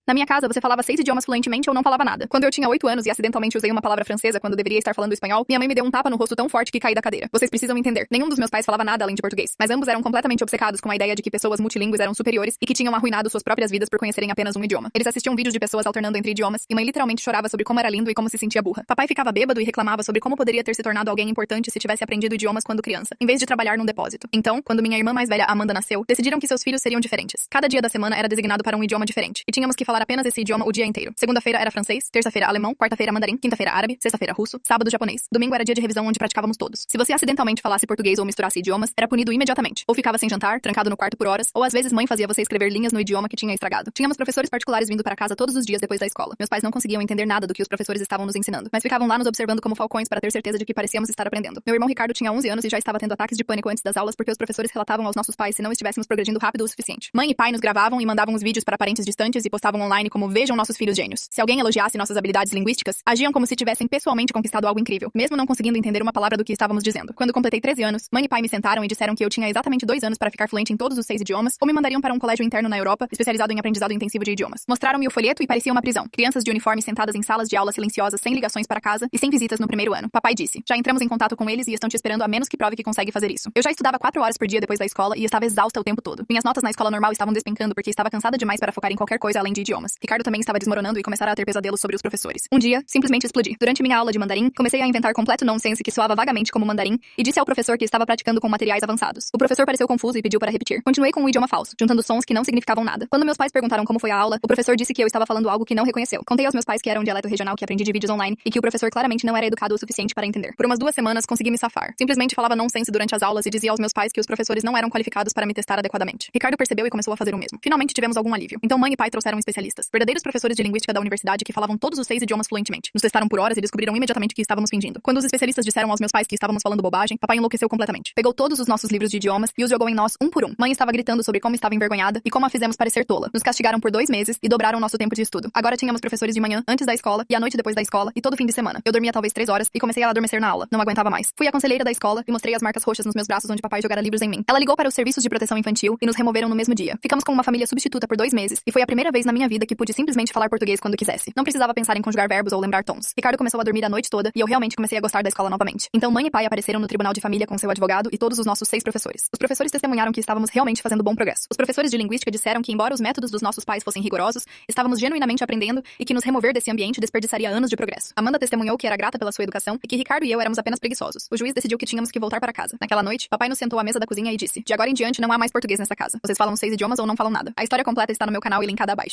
Na minha casa, você falava 6 idiomas fluentemente ou não falava nada. Quando eu tinha 8 anos e acidentalmente usei uma palavra francesa quando deveria estar falando espanhol, minha mãe me deu um tapa no rosto tão forte que caí da cadeira. Vocês precisam entender. Nenhum dos meus pais falava nada além de português, mas ambos eram completamente obcecados com a ideia de que pessoas multilingües eram superiores e que tinham arruinado suas próprias vidas por conhecerem apenas um idioma. Eles assistiam vídeos de pessoas alternando entre idiomas e mãe literalmente chorava sobre como era lindo e como se sentia burra. Papai ficava bêbado e reclamava sobre como poderia ter se tornado alguém importante se tivesse aprendido idiomas quando criança, em vez de trabalhar num depósito. Então, quando minha irmã mais velha, Amanda, nasceu, decidiram que seus filhos seriam diferentes. Cada dia da semana era designado para um idioma diferente, e tínhamos que falar apenas esse idioma o dia inteiro. Segunda-feira era francês, terça-feira alemão, quarta-feira mandarim, quinta-feira árabe, sexta-feira russo, sábado japonês. Domingo era dia de revisão onde praticávamos todos. Se você acidentalmente falasse português ou misturasse idiomas, era punido imediatamente. Ou ficava sem jantar, trancado no quarto por horas, ou às vezes mãe fazia você escrever linhas no idioma que tinha estragado. Tínhamos professores particulares vindo para casa todos os dias depois da escola. Meus pais não conseguiam entender nada do que os professores estavam nos ensinando, mas ficavam lá nos observando como falcões para ter certeza de que parecíamos estar aprendendo. Meu irmão Ricardo tinha 11 anos e já estava tendo ataques de pânico antes das aulas porque os professores relatavam aos nossos pais se não estivéssemos progredindo rápido o suficiente. Mãe e pai nos gravavam e mandavam os vídeos para parentes distantes e postavam online como vejam nossos filhos gênios. Se alguém elogiasse nossas habilidades linguísticas, agiam como se tivessem pessoalmente conquistado algo incrível, mesmo não conseguindo entender uma palavra do que estávamos dizendo. Quando completei 13 anos, mãe e pai me sentaram e disseram que eu tinha exatamente 2 anos para ficar fluente em todos os 6 idiomas ou me mandariam para um colégio interno na Europa, especializado em aprendizado intensivo de idiomas. Mostraram-me o folheto e parecia uma prisão. Crianças de uniforme sentadas em salas de aula silenciosas sem ligações para casa e sem visitas no primeiro ano. Papai disse, já entramos em contato com eles e estão te esperando a menos que prove que consegue fazer isso. Eu já estudava 4 horas por dia depois da escola e estava exausta o tempo todo. Minhas notas na escola normal estavam despencando porque estava cansada demais para focar em qualquer coisa além de idiomas. Ricardo também estava desmoronando e começara a ter pesadelos sobre os professores. Um dia, simplesmente explodi. Durante minha aula de mandarim, comecei a inventar completo nonsense que soava vagamente como mandarim e disse ao professor que estava praticando com materiais avançados. O professor pareceu confuso e pediu para repetir. Continuei com um idioma falso, juntando sons que não significavam nada. Quando meus pais perguntaram como foi a aula, o professor disse que eu estava falando algo que não reconheceu. Contei aos meus pais que era um dialeto regional que aprendi de vídeos online e que o professor claramente não era educado o suficiente para entender. Por umas 2 semanas, consegui me safar. Simplesmente falava nonsense durante as aulas e dizia aos meus pais que os professores não eram qualificados para me testar adequadamente. Ricardo percebeu e começou a fazer o mesmo. Finalmente tivemos algum alívio. Então mãe e pai trouxeram especialistas, verdadeiros professores de linguística da universidade que falavam todos os 6 idiomas fluentemente. Nos testaram por horas e descobriram imediatamente que estávamos fingindo. Quando os especialistas disseram aos meus pais que estávamos falando bobagem, papai enlouqueceu completamente. Pegou todos os nossos livros de idiomas e os jogou em nós um por um. Mãe estava gritando sobre como estava envergonhada e como a fizemos parecer tola. Nos castigaram por 2 meses e dobraram nosso tempo de estudo. Agora tínhamos professores de manhã antes da escola e à noite depois da escola e todo fim de semana. Eu dormia talvez 3 horas e comecei a adormecer na aula. Não aguentava mais. Fui à conselheira da escola e mostrei as marcas roxas nos meus braços onde papai jogara livros em mim. Ela ligou para os serviços de proteção infantil e nos removeram no mesmo dia. Ficamos com uma família substituta por 2 meses e foi a primeira vez na minha vida que pude simplesmente falar português quando quisesse. Não precisava pensar em conjugar verbos ou lembrar tons. Ricardo começou a dormir a noite toda e eu realmente comecei a gostar da escola novamente. Então mãe e pai apareceram no tribunal de família com seu advogado e todos os nossos 6 professores. Os professores testemunharam que estávamos realmente fazendo bom progresso. Os professores de linguística disseram que embora os métodos dos nossos pais fossem rigorosos, estávamos genuinamente aprendendo e que nos remover desse ambiente desperdiçaria anos de progresso. Amanda testemunhou que era grata pela sua educação e que Ricardo e eu éramos apenas preguiçosos. O juiz decidiu que tínhamos que voltar para casa. Naquela noite, papai nos sentou à mesa da cozinha e disse: de agora em diante não há mais português nessa casa. Vocês falam 6 idiomas ou não falam nada. A história completa está no meu canal e linkada abaixo.